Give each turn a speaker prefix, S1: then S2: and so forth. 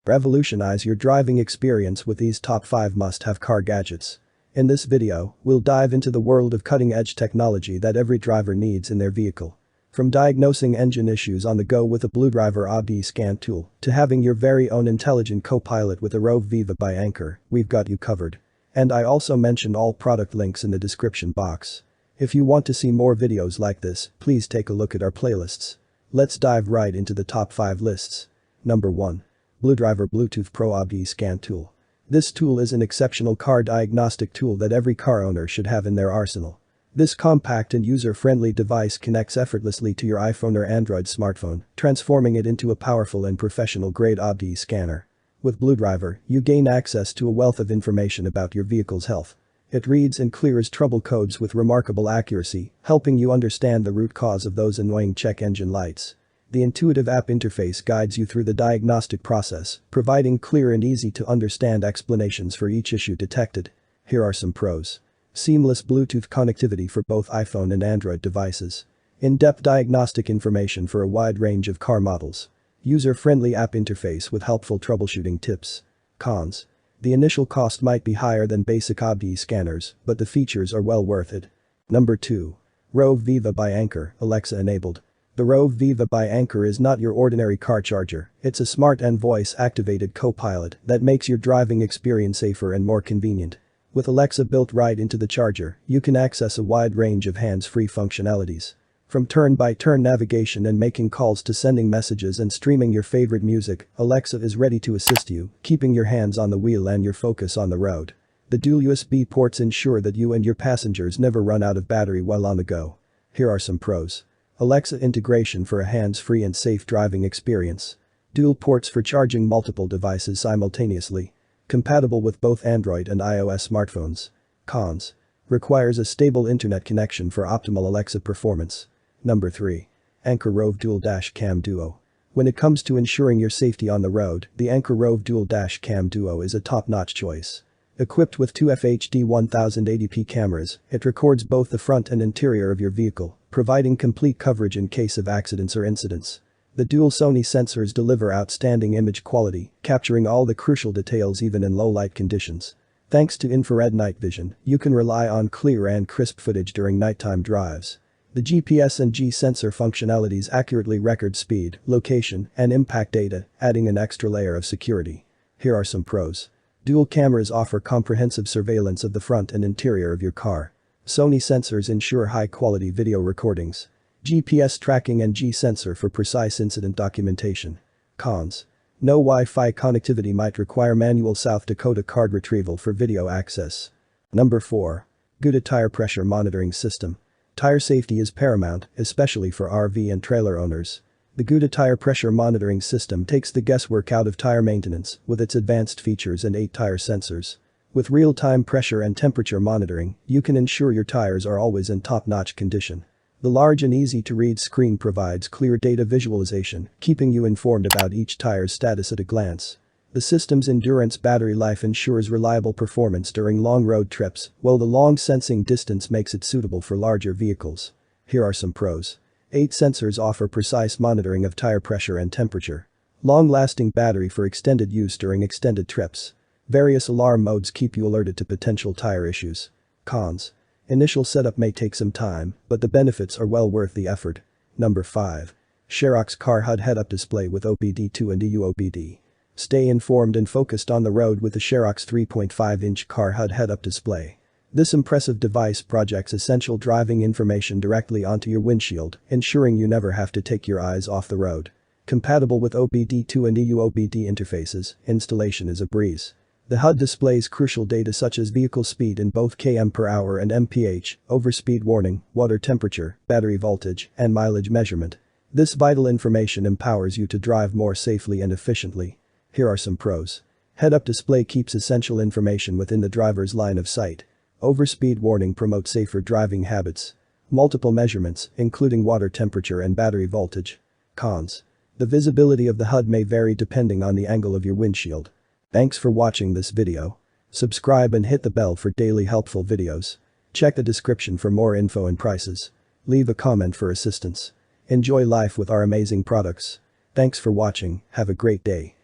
S1: Revolutionize your driving experience with these top 5 must-have car gadgets. In this video, we'll dive into the world of cutting-edge technology that every driver needs in their vehicle. From diagnosing engine issues on the go with a BlueDriver AD scan tool to having your very own intelligent co-pilot with a Roav VIVA by Anker, we've got you covered. And I also mentioned all product links in the description box. If you want to see more videos like this, please take a look at our playlists. Let's dive right into the top 5 lists. Number 1. BlueDriver Bluetooth Pro AD Scan Tool. This tool is an exceptional car diagnostic tool that every car owner should have in their arsenal. This compact and user-friendly device connects effortlessly to your iPhone or Android smartphone, transforming it into a powerful and professional-grade AD scanner. With BlueDriver, you gain access to a wealth of information about your vehicle's health. It reads and clears trouble codes with remarkable accuracy, helping you understand the root cause of those annoying check engine lights. The intuitive app interface guides you through the diagnostic process, providing clear and easy-to-understand explanations for each issue detected. Here are some pros. Seamless Bluetooth connectivity for both iPhone and Android devices. In-depth diagnostic information for a wide range of car models. User-friendly app interface with helpful troubleshooting tips. Cons. The initial cost might be higher than basic AD scanners, but the features are well worth it. Number 2. Roav VIVA by Anker, Alexa enabled. The Roav VIVA by Anker is not your ordinary car charger, it's a smart and voice-activated co-pilot that makes your driving experience safer and more convenient. With Alexa built right into the charger, you can access a wide range of hands-free functionalities. From turn-by-turn navigation and making calls to sending messages and streaming your favorite music, Alexa is ready to assist you, keeping your hands on the wheel and your focus on the road. The dual USB ports ensure that you and your passengers never run out of battery while on the go. Here are some pros. Alexa integration for a hands-free and safe driving experience. Dual ports for charging multiple devices simultaneously. Compatible with both Android and iOS smartphones. Cons. Requires a stable internet connection for optimal Alexa performance. Number 3. Anker Rove Dual Dash Cam Duo. When it comes to ensuring your safety on the road, the Anker Rove Dual Dash Cam Duo is a top-notch choice. Equipped with 2 FHD 1080p cameras, it records both the front and interior of your vehicle, providing complete coverage in case of accidents or incidents. The dual Sony sensors deliver outstanding image quality, capturing all the crucial details even in low-light conditions. Thanks to infrared night vision, you can rely on clear and crisp footage during nighttime drives. The GPS and G-sensor functionalities accurately record speed, location, and impact data, adding an extra layer of security. Here are some pros. Dual cameras offer comprehensive surveillance of the front and interior of your car. Sony sensors ensure high-quality video recordings. GPS tracking and G-sensor for precise incident documentation. Cons. No Wi-Fi connectivity might require manual South Dakota card retrieval for video access. Number 4. GoTo Tire Pressure Monitoring System. Tire safety is paramount, especially for RV and trailer owners. The GoTo Tire Pressure Monitoring System takes the guesswork out of tire maintenance with its advanced features and 8 tire sensors. With real-time pressure and temperature monitoring, you can ensure your tires are always in top-notch condition. The large and easy-to-read screen provides clear data visualization, keeping you informed about each tire's status at a glance. The system's endurance battery life ensures reliable performance during long road trips, while the long sensing distance makes it suitable for larger vehicles. Here are some pros. 8 sensors offer precise monitoring of tire pressure and temperature. Long-lasting battery for extended use during extended trips. Various alarm modes keep you alerted to potential tire issues. Cons. Initial setup may take some time, but the benefits are well worth the effort. Number 5. Sherrocks Car HUD Head-Up Display with OBD2 and UOBD. Stay informed and focused on the road with the Sherrocks 3.5-inch Car HUD Head-Up Display. This impressive device projects essential driving information directly onto your windshield, ensuring you never have to take your eyes off the road. Compatible with OBD2 and UOBD interfaces, installation is a breeze. The HUD displays crucial data such as vehicle speed in both km/h and mph, overspeed warning, water temperature, battery voltage, and mileage measurement. This vital information empowers you to drive more safely and efficiently. Here are some pros. Head-up display keeps essential information within the driver's line of sight. Overspeed warning promotes safer driving habits. Multiple measurements, including water temperature and battery voltage. Cons. The visibility of the HUD may vary depending on the angle of your windshield. Thanks for watching this video. Subscribe and hit the bell for daily helpful videos. Check the description for more info and prices. Leave a comment for assistance. Enjoy life with our amazing products. Thanks for watching, have a great day.